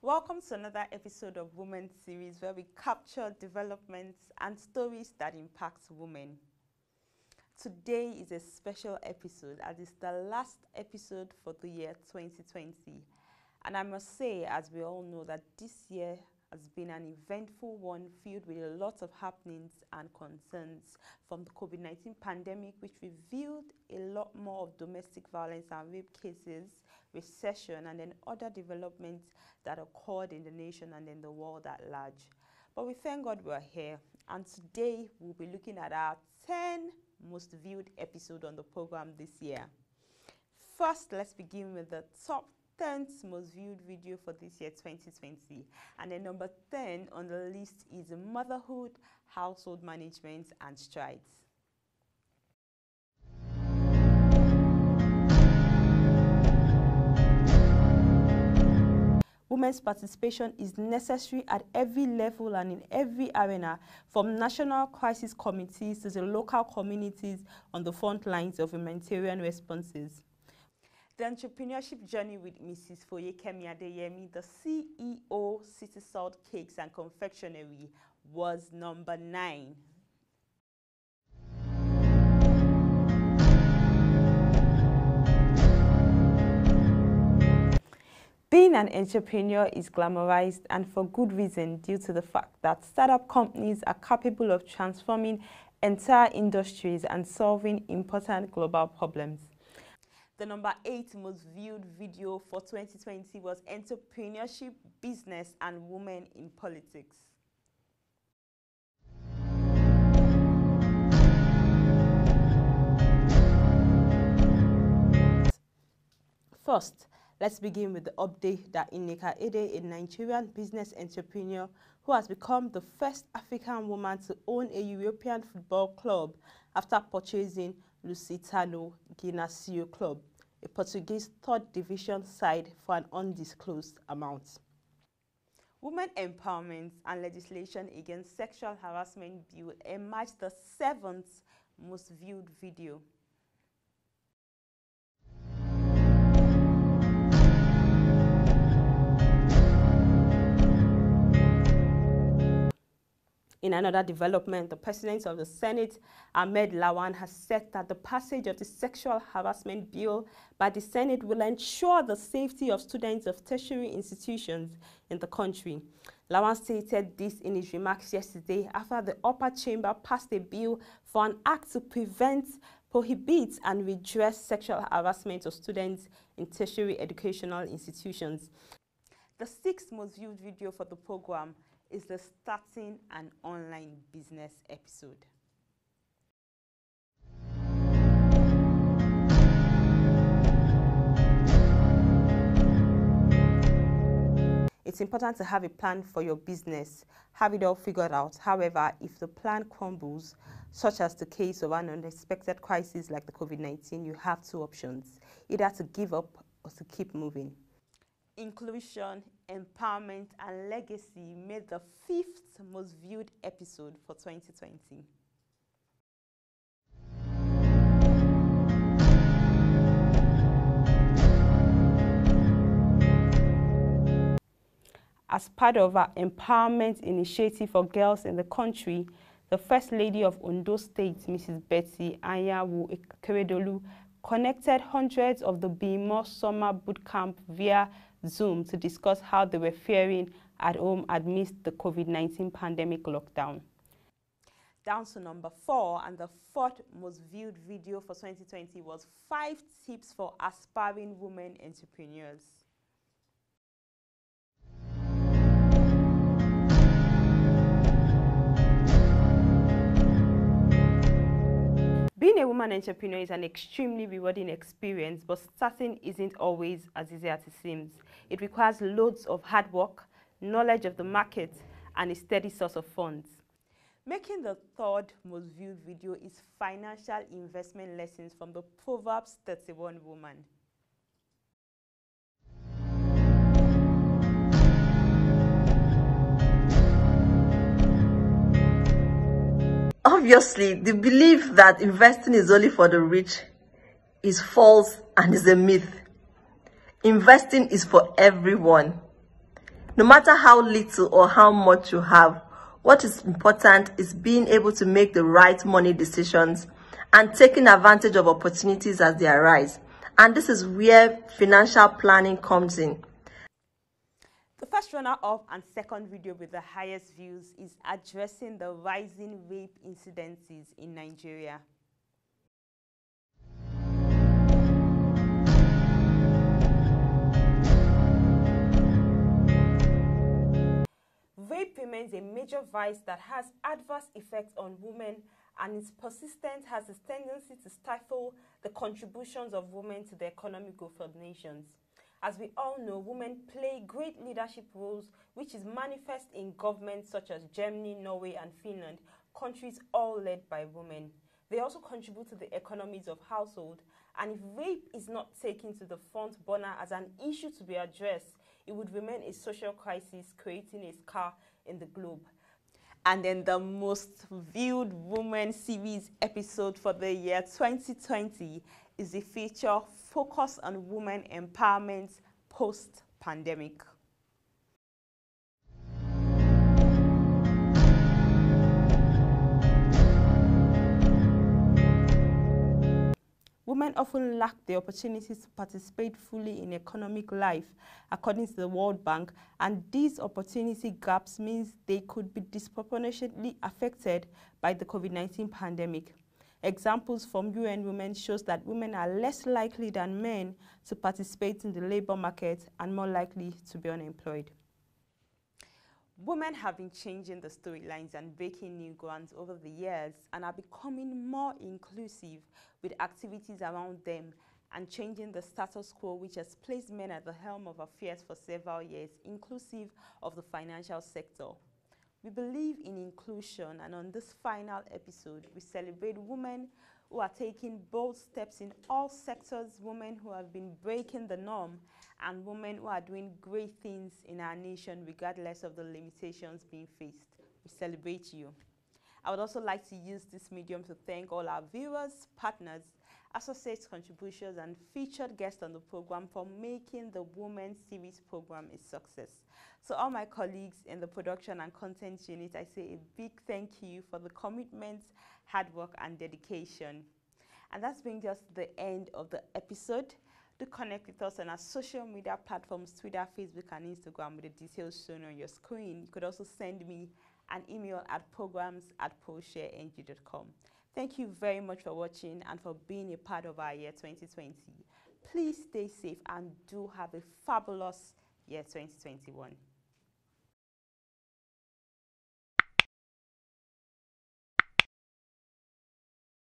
Welcome to another episode of Women Series, where we capture developments and stories that impact women. Today is a special episode as it's the last episode for the year 2020. And I must say, as we all know, that this year has been an eventful one filled with a lot of happenings and concerns, from the COVID-19 pandemic, which revealed a lot more of domestic violence and rape cases, recession, and then other developments that occurred in the nation and in the world at large. But we thank God we're here, and today we'll be looking at our 10 most viewed episode on the program this year. First, let's begin with the top 10th most viewed video for this year 2020, and then number 10 on the list is motherhood, household management, and strides. Women's participation is necessary at every level and in every arena, from national crisis committees to the local communities on the front lines of humanitarian responses. The entrepreneurship journey with Mrs. Foyekemi Adeyemi, the CEO, City Salt Cakes and Confectionery, was number 9. Being an entrepreneur is glamorized, and for good reason, due to the fact that startup companies are capable of transforming entire industries and solving important global problems. The number 8 most viewed video for 2020 was Entrepreneurship, Business, and Women in Politics. First, let's begin with the update that Nneka Ede, a Nigerian business entrepreneur who has become the first African woman to own a European football club after purchasing Lusitano Ginásio Club, a Portuguese third division side, for an undisclosed amount. Women empowerment and legislation against sexual harassment bill emerged the 7th most viewed video. In another development, the President of the Senate, Ahmed Lawan, has said that the passage of the sexual harassment bill by the Senate will ensure the safety of students of tertiary institutions in the country. Lawan stated this in his remarks yesterday after the upper chamber passed a bill for an act to prevent, prohibit, and redress sexual harassment of students in tertiary educational institutions. The 6th most viewed video for the program is the Starting an Online Business episode. It's important to have a plan for your business, have it all figured out. However, if the plan crumbles, such as the case of an unexpected crisis like the COVID-19, you have 2 options: either to give up or to keep moving. Inclusion, empowerment, and legacy made the 5th most viewed episode for 2020. As part of our empowerment initiative for girls in the country, the First Lady of Ondo State, Mrs. Betty Anyanwu Ekeredolu, connected hundreds of the BMO summer boot camp via Zoom to discuss how they were faring at home amidst the COVID-19 pandemic lockdown. Down to number 4, and the 4th most viewed video for 2020 was 5 tips for aspiring women entrepreneurs. Being a woman entrepreneur is an extremely rewarding experience, but starting isn't always as easy as it seems. It requires loads of hard work, knowledge of the market, and a steady source of funds. Making the 3rd most viewed video is Financial Investment Lessons from the Proverbs 31 woman. Obviously, the belief that investing is only for the rich is false and is a myth. Investing is for everyone. No matter how little or how much you have, what is important is being able to make the right money decisions and taking advantage of opportunities as they arise. And this is where financial planning comes in. The first runner-up and second video with the highest views is addressing the rising rape incidences in Nigeria. Rape remains a major vice that has adverse effects on women, and its persistence has a tendency to stifle the contributions of women to the economic growth of nations. As we all know, women play great leadership roles, which is manifest in governments such as Germany, Norway, and Finland, countries all led by women. They also contribute to the economies of household, and if rape is not taken to the front burner as an issue to be addressed, it would remain a social crisis, creating a scar in the globe. And then the most viewed women series episode for the year 2020 is the feature Focus on Women Empowerment Post-Pandemic. Women often lack the opportunities to participate fully in economic life, according to the World Bank, and these opportunity gaps means they could be disproportionately affected by the COVID-19 pandemic. Examples from UN Women shows that women are less likely than men to participate in the labor market and more likely to be unemployed. Women have been changing the storylines and breaking new grounds over the years and are becoming more inclusive with activities around them and changing the status quo, which has placed men at the helm of affairs for several years, inclusive of the financial sector. We believe in inclusion, and on this final episode, we celebrate women who are taking bold steps in all sectors, women who have been breaking the norm, and women who are doing great things in our nation regardless of the limitations being faced. We celebrate you. I would also like to use this medium to thank all our viewers, partners, associates, contributors, and featured guests on the program for making the Women Series program a success. So all my colleagues in the production and content unit, I say a big thank you for the commitment, hard work, and dedication. And that's brings us to the end of the episode. Do connect with us on our social media platforms, Twitter, Facebook, and Instagram with the details shown on your screen. You could also send me an email at programs@proshareng.com. Thank you very much for watching and for being a part of our year 2020. Please stay safe and do have a fabulous year 2021.